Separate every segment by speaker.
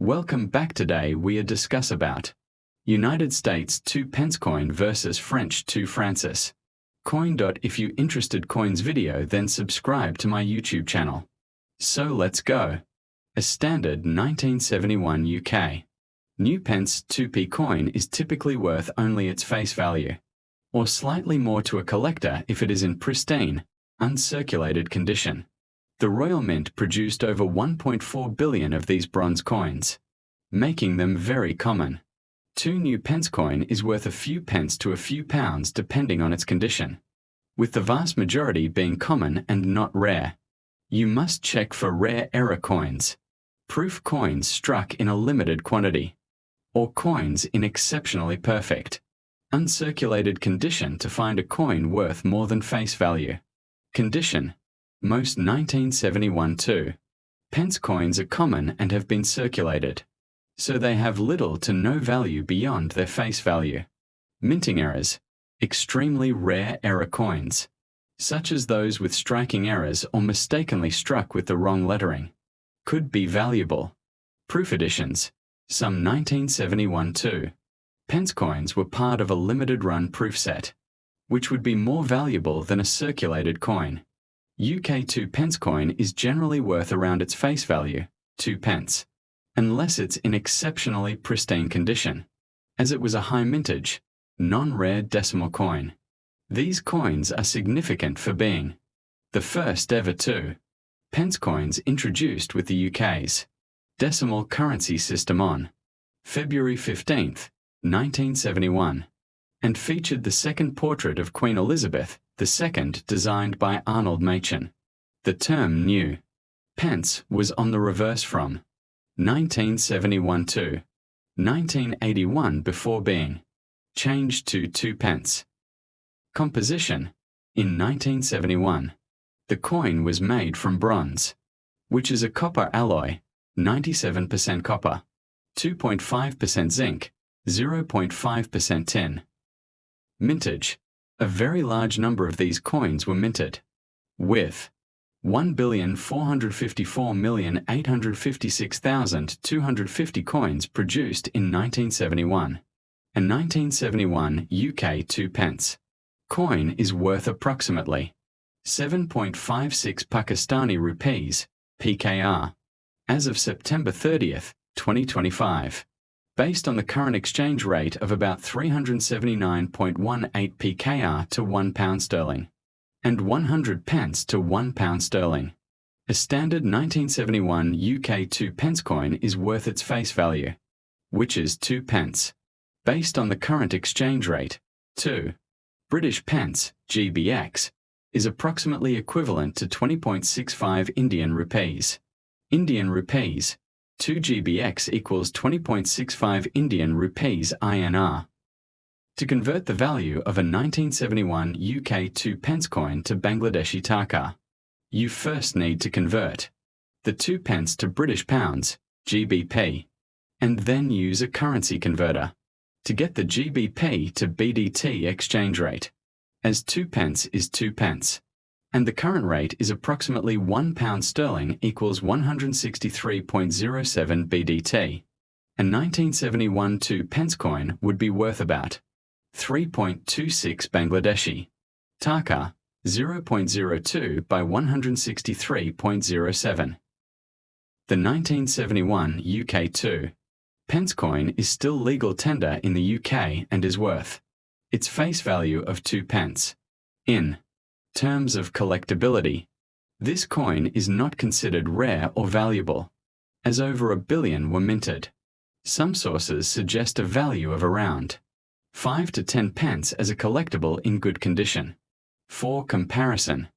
Speaker 1: Welcome back. Today we discuss about United States 2 pence coin versus French 2 francs coin. If you interested coins video, then subscribe to my YouTube channel. So let's go. A standard 1971 UK new pence 2p coin is typically worth only its face value, or slightly more to a collector if it is in pristine, uncirculated condition. The Royal Mint produced over 1.4 billion of these bronze coins, making them very common. 2 new pence coin is worth a few pence to a few pounds depending on its condition, with the vast majority being common and not rare. You must check for rare error coins, proof coins struck in a limited quantity, or coins in exceptionally perfect, uncirculated condition to find a coin worth more than face value. Condition: most 1971 2 pence coins are common and have been circulated, so they have little to no value beyond their face value. Minting errors: extremely rare error coins, such as those with striking errors or mistakenly struck with the wrong lettering, could be valuable. Proof editions: some 1971 2 pence coins were part of a limited run proof set, which would be more valuable than a circulated coin. UK 2 pence coin is generally worth around its face value, 2 pence, unless it's in exceptionally pristine condition, as it was a high mintage, non-rare decimal coin. These coins are significant for being the first ever 2 pence coins introduced with the UK's decimal currency system on February 15, 1971, and featured the second portrait of Queen Elizabeth II designed by Arnold Machen. The term new pence was on the reverse from 1971 to 1981 before being changed to 2 pence. Composition: in 1971, the coin was made from bronze, which is a copper alloy, 97% copper, 2.5% zinc, 0.5% tin. Mintage: a very large number of these coins were minted, with 1,454,856,250 coins produced in 1971. A 1971 UK 2 pence coin is worth approximately 7.56 Pakistani rupees, PKR, as of September 30, 2025. Based on the current exchange rate of about 379.18 PKR to £1 sterling, and 100 pence to £1 sterling. A standard 1971 UK 2 pence coin is worth its face value, which is 2 pence. Based on the current exchange rate, 2 British pence, GBX, is approximately equivalent to 20.65 Indian rupees. Indian rupees: 2 GBX equals 20.65 Indian rupees INR. To convert the value of a 1971 UK 2 pence coin to Bangladeshi taka, you first need to convert the 2 pence to British pounds, GBP, and then use a currency converter to get the GBP to BDT exchange rate, as 2 pence is 2 pence, and the current rate is approximately £1 sterling equals 163.07 BDT. A 1971 2 pence coin would be worth about 3.26 Bangladeshi taka, 0.02 by 163.07. The 1971 UK 2 pence coin is still legal tender in the UK and is worth its face value of 2 pence. In terms of collectability, this coin is not considered rare or valuable, as over 1 billion were minted. Some sources suggest a value of around 5 to 10 pence as a collectible in good condition. For comparison,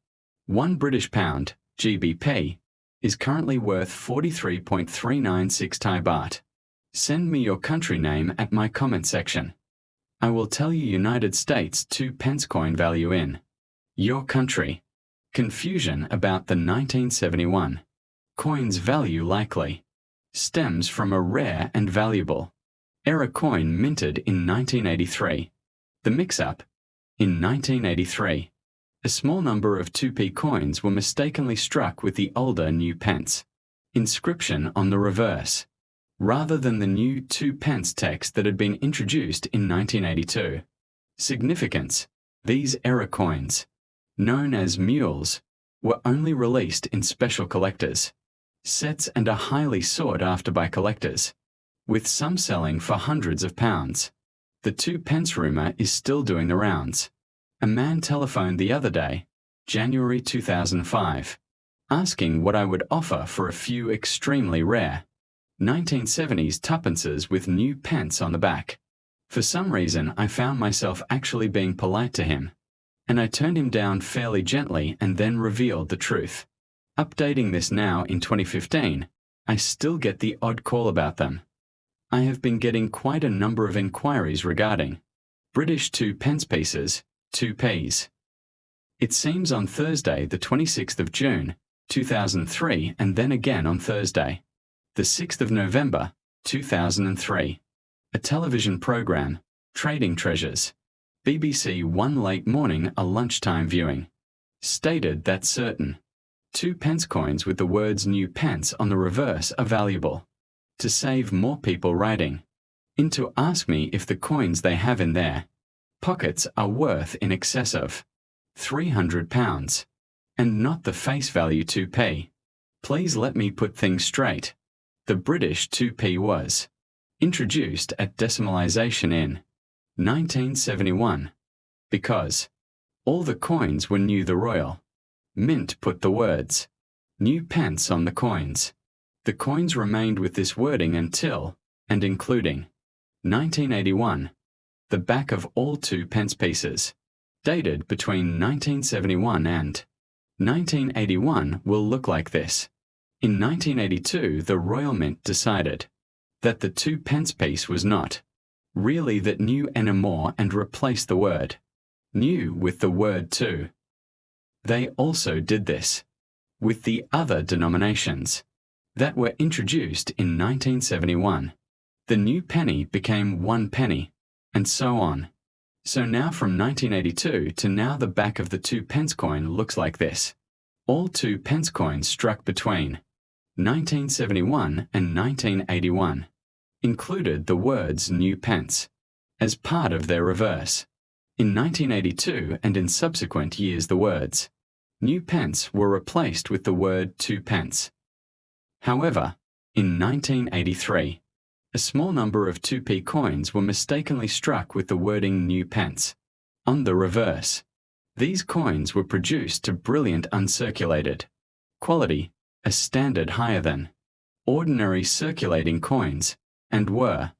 Speaker 1: 1 British pound, GBP, is currently worth 43.396 Thai baht. Send me your country name at my comment section. I will tell you United States 2 pence coin value in your country. Confusion about the 1971 coin's value likely stems from a rare and valuable error coin minted in 1983. The mix-up: in 1983, a small number of 2p coins were mistakenly struck with the older new pence inscription on the reverse, rather than the new 2 pence text that had been introduced in 1982. Significance: these error coins, known as mules, were only released in special collectors' sets and are highly sought after by collectors, with some selling for hundreds of pounds. The 2 pence rumor is still doing the rounds. A man telephoned the other day, January 2005, asking what I would offer for a few extremely rare 1970s tuppences with new pence on the back. For some reason I found myself actually being polite to him, and I turned him down fairly gently and then revealed the truth. Updating this now in 2015, I still get the odd call about them. I have been getting quite a number of inquiries regarding British 2 pence pieces, 2p's. It seems on Thursday the 26th of June, 2003, and then again on Thursday, the 6th of November, 2003. A television program, Trading Treasures, BBC One late morning a lunchtime viewing, stated that certain 2 pence coins with the words new pence on the reverse are valuable. To save more people writing in to ask me if the coins they have in their pockets are worth in excess of £300, and not the face value 2p. Please let me put things straight. The British 2p was introduced at decimalisation in 1971 because all the coins were new. The Royal Mint put the words new pence on the coins. The coins remained with this wording until, and including, 1981. The back of all 2 pence pieces, dated between 1971 and 1981, will look like this. In 1982, the Royal Mint decided that the 2 pence piece was not really that new anymore and replaced the word new with the word 2. They also did this with the other denominations that were introduced in 1971. The new penny became 1 penny, and so on. So now from 1982 to now the back of the 2 pence coin looks like this. All 2 pence coins struck between 1971 and 1981 included the words new pence as part of their reverse. In 1982 and in subsequent years the words new pence were replaced with the word 2 pence. However, in 1983, a small number of 2p coins were mistakenly struck with the wording new pence on the reverse. These coins were produced to brilliant uncirculated quality, a standard higher than ordinary circulating coins, and were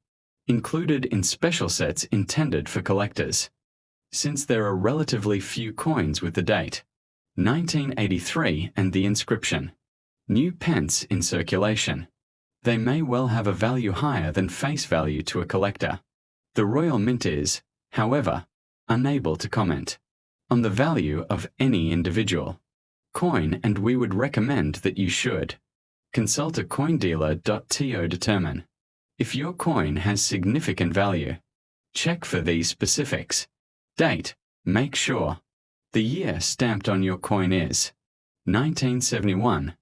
Speaker 1: included in special sets intended for collectors. Since there are relatively few coins with the date 1983 and the inscription new pence in circulation, they may well have a value higher than face value to a collector. The Royal Mint is, however, unable to comment on the value of any individual coin, and we would recommend that you should consult a coin dealer. To determine if your coin has significant value, check for these specifics. Date: make sure the year stamped on your coin is 1971.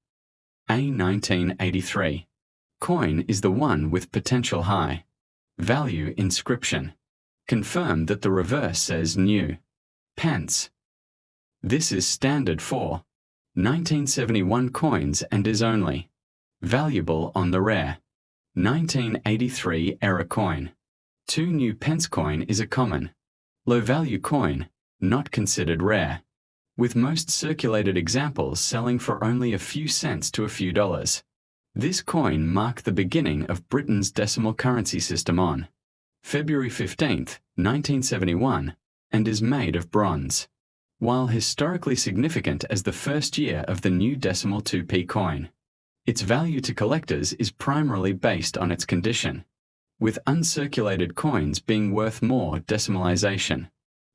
Speaker 1: A 1983 coin is the one with potential high value inscription. Confirm that the reverse says new pence. This is standard for 1971 coins and is only valuable on the rare 1983 error coin. 2 new pence coin is a common low-value coin, not considered rare, with most circulated examples selling for only a few cents to a few dollars. This coin marked the beginning of Britain's decimal currency system on February 15, 1971, and is made of bronze. While historically significant as the first year of the new decimal 2p coin, its value to collectors is primarily based on its condition, with uncirculated coins being worth more. Decimalisation.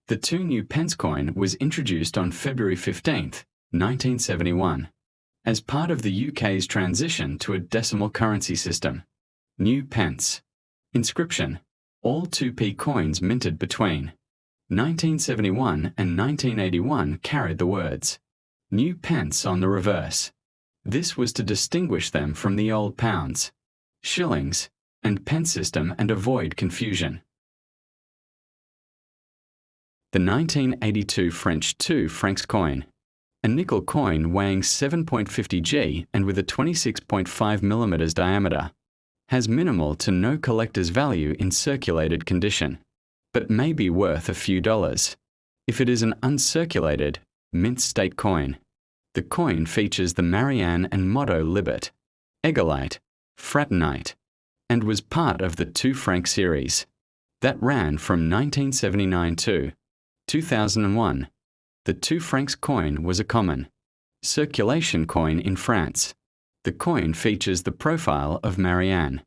Speaker 1: The 2 new pence coin was introduced on February 15, 1971, as part of the UK's transition to a decimal currency system. New pence. Inscription: all 2p coins minted between 1971 and 1981 carried the words new pence on the reverse. This was to distinguish them from the old pounds, shillings, and pence system and avoid confusion. The 1982 French 2 francs coin. A nickel coin weighing 7.50 g and with a 26.5 mm diameter. Has minimal to no collector's value in circulated condition, but may be worth a few dollars. If it is an uncirculated, mint state coin. The coin features the Marianne and motto Libet, Egalite, Fraternite, and was part of the 2 franc series that ran from 1979 to 2001. The 2 francs coin was a common circulation coin in France. The coin features the profile of Marianne,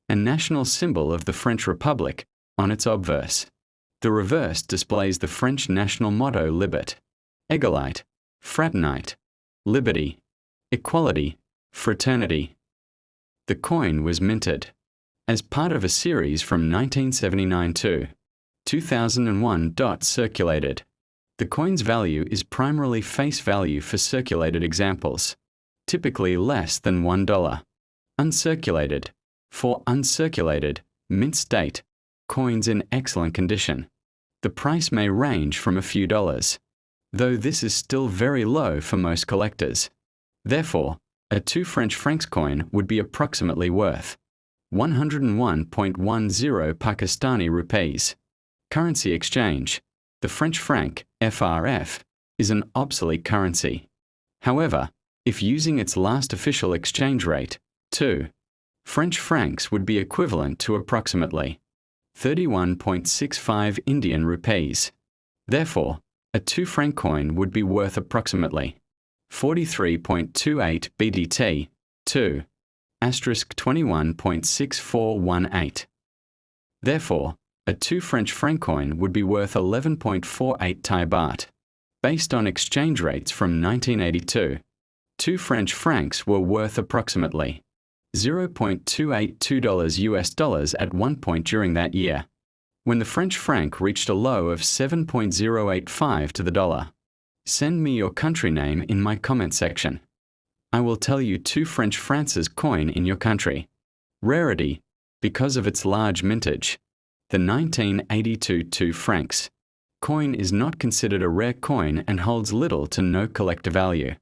Speaker 1: a national symbol of the French Republic, on its obverse. The reverse displays the French national motto Libet, Egalite, Fraternite, Liberty, Equality, Fraternity. The coin was minted as part of a series from 1979 to 2001. Circulated. The coin's value is primarily face value for circulated examples, typically less than $1. Uncirculated. For uncirculated, mint state, coins in excellent condition. The price may range from a few dollars, though this is still very low for most collectors. Therefore, a 2 French francs coin would be approximately worth 101.10 Pakistani rupees. Currency exchange. The French franc, FRF, is an obsolete currency. However, if using its last official exchange rate, 2 French francs would be equivalent to approximately 31.65 Indian rupees. Therefore, a 2 franc coin would be worth approximately 43.28 BDT, 2*21.6418. Therefore, a 2 French franc coin would be worth 11.48 Thai baht. Based on exchange rates from 1982, 2 French francs were worth approximately $0.282 US at one point during that year, when the French franc reached a low of 7.085 to the dollar. Send me your country name in my comment section. I will tell you 2 French francs coin in your country. Rarity, because of its large mintage. The 1982 2 francs coin is not considered a rare coin and holds little to no collector value.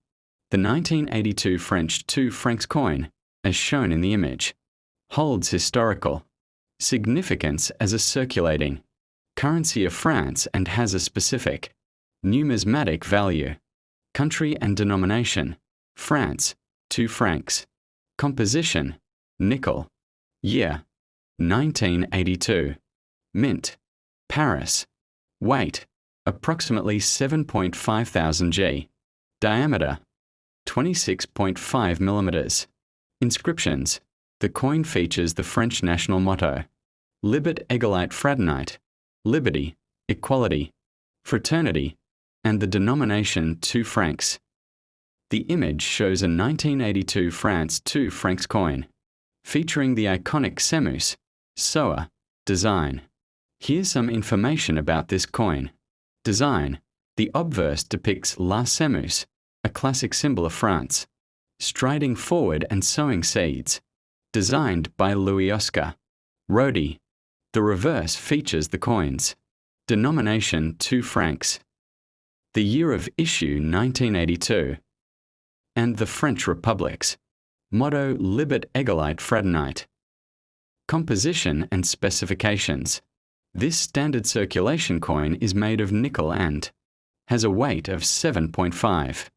Speaker 1: The 1982 French 2 francs coin, as shown in the image, holds historical significance as a circulating currency of France and has a specific numismatic value. Country and denomination: France, 2 francs. Composition: nickel. Year: 1982. Mint: Paris. Weight: approximately 7.5 thousand g. Diameter: 26.5 mm. Inscriptions: the coin features the French national motto, Libet Egalite Fraternite, Liberty, Equality, Fraternity, and the denomination 2 francs. The image shows a 1982 France 2 francs coin, featuring the iconic Semus, Soa, design. Here's some information about this coin. Design: the obverse depicts La Semus, a classic symbol of France, striding forward and sowing seeds. Designed by Louis Oscar Rodi. The reverse features the coins. Denomination 2 francs. The year of issue 1982. And the French Republic's motto Libet Egalite Fraternite. Composition and specifications. This standard circulation coin is made of nickel and has a weight of 7.5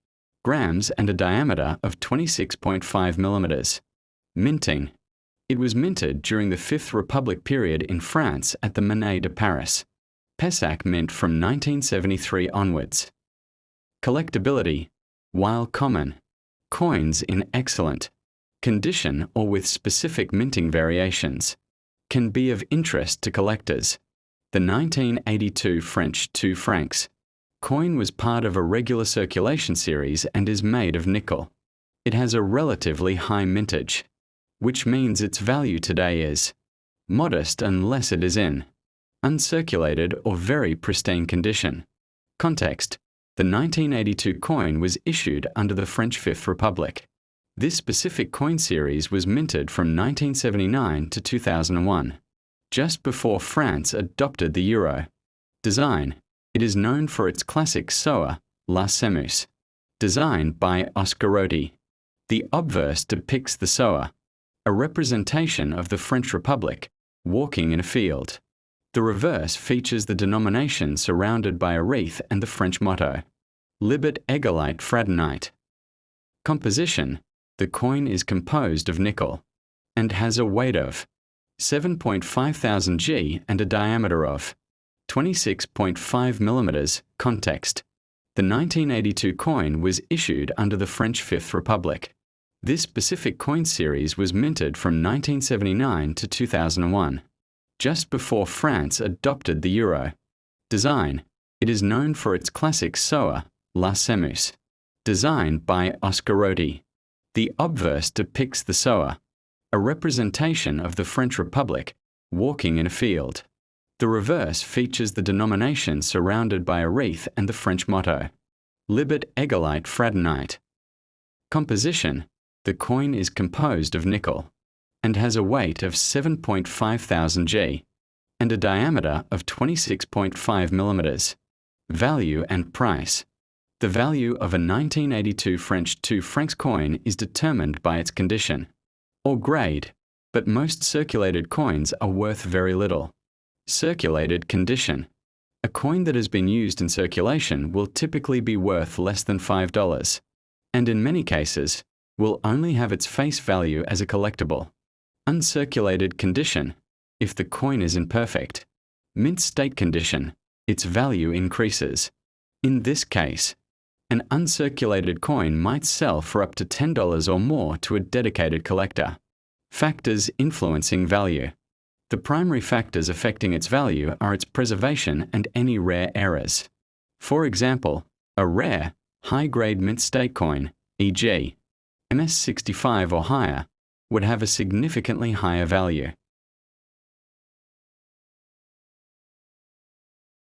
Speaker 1: grams and a diameter of 26.5 mm. Minting. It was minted during the Fifth Republic period in France at the Monnaie de Paris. Pessac mint from 1973 onwards. Collectability. While common, coins in excellent condition or with specific minting variations can be of interest to collectors. The 1982 French 2 francs coin was part of a regular circulation series and is made of nickel. It has a relatively high mintage, which means its value today is modest unless it is in uncirculated or very pristine condition. Context: the 1982 coin was issued under the French Fifth Republic. This specific coin series was minted from 1979 to 2001, just before France adopted the euro. Design. It is known for its classic soa, la semus. Designed by Oscar Rodi. The obverse depicts the soa, a representation of the French Republic, walking in a field. The reverse features the denomination surrounded by a wreath and the French motto, Libet Egalite Fraternite. Composition. The coin is composed of nickel and has a weight of 7.5 thousand g and a diameter of 26.5 millimeters. Context. The 1982 coin was issued under the French Fifth Republic. This specific coin series was minted from 1979 to 2001, just before France adopted the euro. Design. It is known for its classic soa, la semus. Designed by Oscar Rodi. The obverse depicts the soa, a representation of the French Republic, walking in a field. The reverse features the denomination surrounded by a wreath and the French motto, Libet Egalite Fraternite. Composition. The coin is composed of nickel and has a weight of 7.5 thousand g and a diameter of 26.5 millimeters. Value and price. The value of a 1982 French 2 francs coin is determined by its condition, or grade, but most circulated coins are worth very little. Circulated condition. A coin that has been used in circulation will typically be worth less than $5, and in many cases, will only have its face value as a collectible. Uncirculated condition. If the coin is imperfect. Mint state condition. Its value increases. In this case, an uncirculated coin might sell for up to $10 or more to a dedicated collector. Factors influencing value. The primary factors affecting its value are its preservation and any rare errors. For example, a rare, high-grade mint state coin, e.g., MS65 or higher, would have a significantly higher value.